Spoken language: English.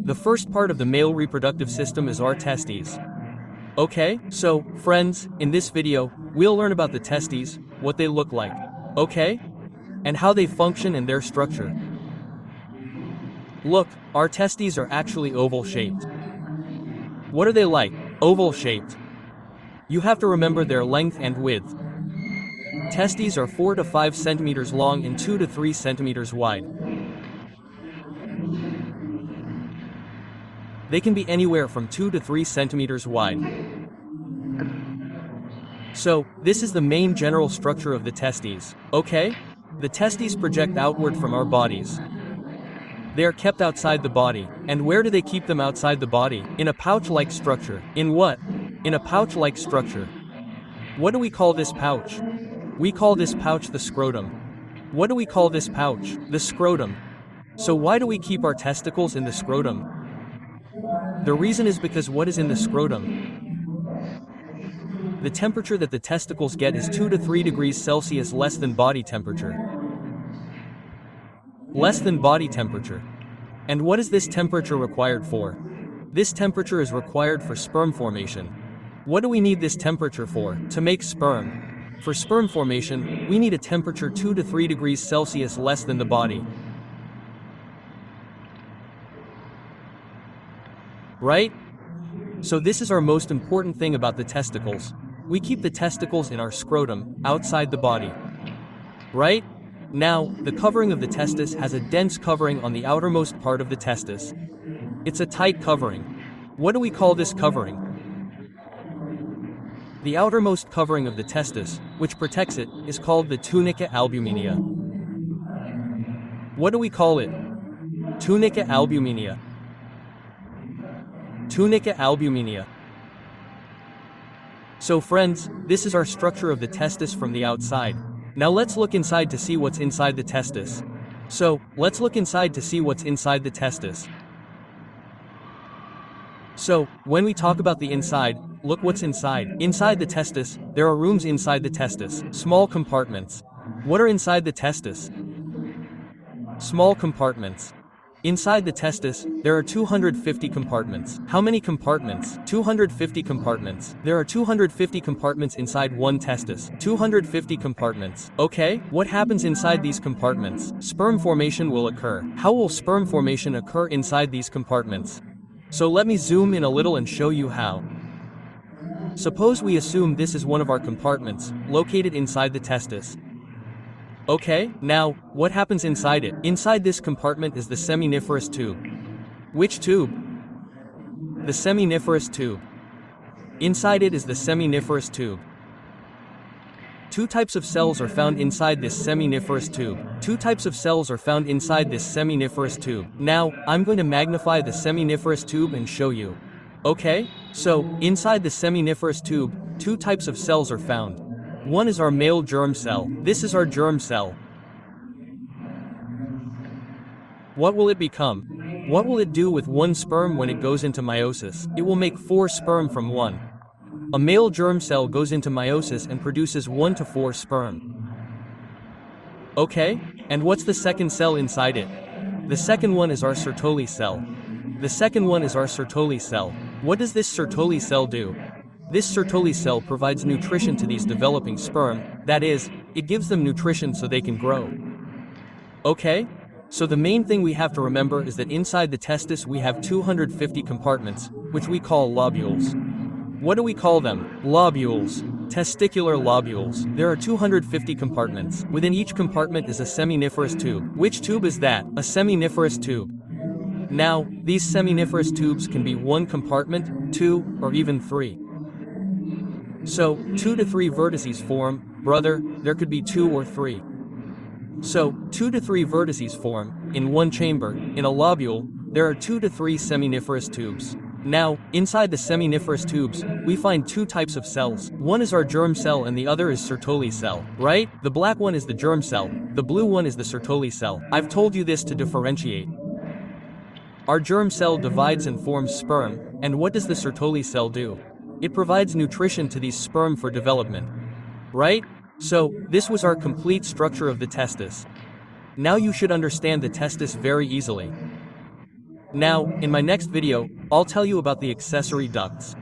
The first part of the male reproductive system is our testes. Okay, so, friends, in this video, we'll learn about the testes, what they look like, okay? And how they function and their structure. Look, our testes are actually oval-shaped. What are they like? Oval-shaped. You have to remember their length and width. Testes are 4 to 5 centimeters long and 2 to 3 centimeters wide. They can be anywhere from 2 to 3 centimeters wide. So, this is the main general structure of the testes, okay? The testes project outward from our bodies. They are kept outside the body. And where do they keep them outside the body? In a pouch-like structure. In what? In a pouch-like structure. What do we call this pouch? We call this pouch the scrotum. What do we call this pouch? The scrotum. So why do we keep our testicles in the scrotum? The reason is because what is in the scrotum? The temperature that the testicles get is 2 to 3 degrees Celsius less than body temperature. Less than body temperature. And what is this temperature required for? This temperature is required for sperm formation. What do we need this temperature for? To make sperm. For sperm formation, we need a temperature 2 to 3 degrees Celsius less than the body. Right? So this is our most important thing about the testicles. We keep the testicles in our scrotum, outside the body. Right? Now, the covering of the testis has a dense covering on the outermost part of the testis. It's a tight covering. What do we call this covering? The outermost covering of the testis, which protects it, is called the tunica albuminea. What do we call it? Tunica albuminea. Tunica albuminea. So friends, this is our structure of the testis from the outside. Now let's look inside to see what's inside the testis. So, let's look inside to see what's inside the testis. So, when we talk about the inside, look what's inside. Inside the testis, there are rooms inside the testis, small compartments. What are inside the testis? Small compartments. Inside the testis, there are 250 compartments. How many compartments? 250 compartments. There are 250 compartments inside one testis. 250 compartments. Okay, what happens inside these compartments? Sperm formation will occur. How will sperm formation occur inside these compartments? So let me zoom in a little and show you how. Suppose we assume this is one of our compartments, located inside the testis. Okay, now, what happens inside it? Inside this compartment is the seminiferous tube. Which tube? The seminiferous tube. Inside it is the seminiferous tube. Two types of cells are found inside this seminiferous tube. Two types of cells are found inside this seminiferous tube. Now, I'm going to magnify the seminiferous tube and show you. Okay, so, inside the seminiferous tube, two types of cells are found. One is our male germ cell. This is our germ cell. What will it become? What will it do with one sperm when it goes into meiosis? It will make 4 sperm from one. A male germ cell goes into meiosis and produces 1 to 4 sperm. Okay, and what's the second cell inside it? The second one is our Sertoli cell. The second one is our Sertoli cell. What does this Sertoli cell do? This Sertoli cell provides nutrition to these developing sperm, that is, it gives them nutrition so they can grow. Okay? So the main thing we have to remember is that inside the testis we have 250 compartments, which we call lobules. What do we call them? Lobules. Testicular lobules. There are 250 compartments. Within each compartment is a seminiferous tube. Which tube is that? A seminiferous tube. Now, these seminiferous tubes can be 1 compartment, 2, or even 3. So, 2 to 3 vertices form, brother, there could be 2 or 3. So, 2 to 3 vertices form, in one chamber, in a lobule, there are 2 to 3 seminiferous tubes. Now, inside the seminiferous tubes, we find 2 types of cells. One is our germ cell and the other is Sertoli cell, right? The black one is the germ cell, the blue one is the Sertoli cell. I've told you this to differentiate. Our germ cell divides and forms sperm, and what does the Sertoli cell do? It provides nutrition to these sperm for development. Right? So, this was our complete structure of the testis. Now you should understand the testis very easily. Now, in my next video, I'll tell you about the accessory ducts.